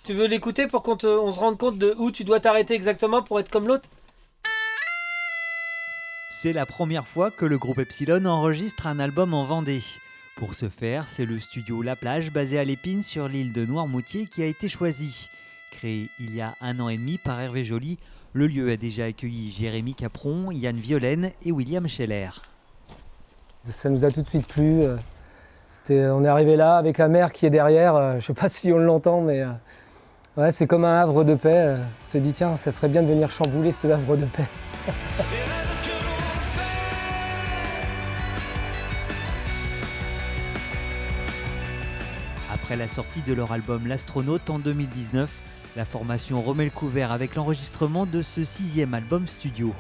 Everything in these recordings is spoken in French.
Tu veux l'écouter pour qu'on se rende compte de où tu dois t'arrêter exactement pour être comme l'autre? C'est la première fois que le groupe Epsilon enregistre un album en Vendée. Pour ce faire, c'est le studio La Plage, basé à l'Épine sur l'île de Noirmoutier, qui a été choisi. Créé il y a 1 an et demi par Hervé Joly, le lieu a déjà accueilli Jérémy Capron, Yann Violaine et William Scheller. Ça nous a tout de suite plu. On est arrivé là avec la mer qui est derrière. Je ne sais pas si on l'entend, mais ouais, c'est comme un havre de paix. On s'est dit, tiens, ça serait bien de venir chambouler ce havre de paix. Après la sortie de leur album L'Astronaute en 2019, la formation remet le couvert avec l'enregistrement de ce 6e album studio.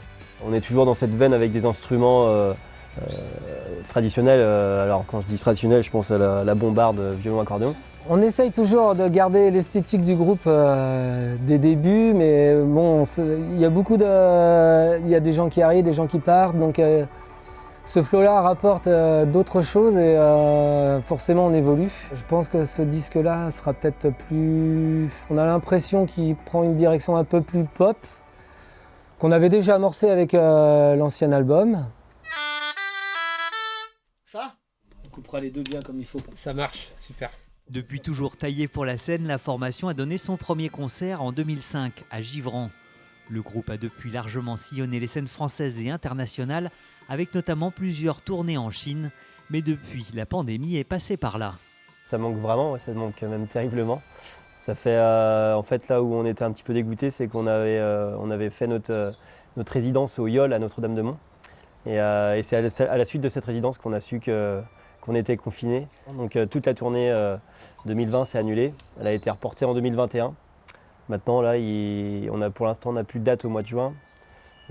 On est toujours dans cette veine avec des instruments traditionnels. Alors quand je dis traditionnel, je pense à la bombarde, violon-accordéon. On essaye toujours de garder l'esthétique du groupe des débuts, mais bon, il y a des gens qui arrivent, des gens qui partent, donc ce flow-là rapporte d'autres choses et forcément on évolue. Je pense que ce disque-là sera peut-être plus... On a l'impression qu'il prend une direction un peu plus pop, qu'on avait déjà amorcé avec l'ancien album. On coupera les deux bien comme il faut. Ça marche, super. Depuis toujours taillé pour la scène, la formation a donné son premier concert en 2005 à Givran. Le groupe a depuis largement sillonné les scènes françaises et internationales, avec notamment plusieurs tournées en Chine, mais depuis, la pandémie est passée par là. Ça manque vraiment, ça manque même terriblement. Ça fait, en fait, là où on était un petit peu dégoûté, c'est qu'on avait fait notre résidence au YOL à Notre-Dame-de-Mont. Et c'est à la suite de cette résidence qu'on a su qu'on était confinés. Donc toute la tournée 2020 s'est annulée. Elle a été reportée en 2021. Maintenant, là, pour l'instant, on n'a plus de date au mois de juin.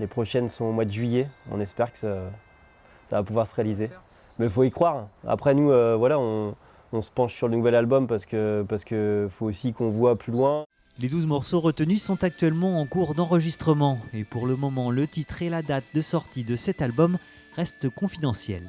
Les prochaines sont au mois de juillet. On espère que ça va pouvoir se réaliser. Mais il faut y croire. Après, nous, voilà, on se penche sur le nouvel album parce que faut aussi qu'on voit plus loin. Les 12 morceaux retenus sont actuellement en cours d'enregistrement. Et pour le moment, le titre et la date de sortie de cet album restent confidentiels.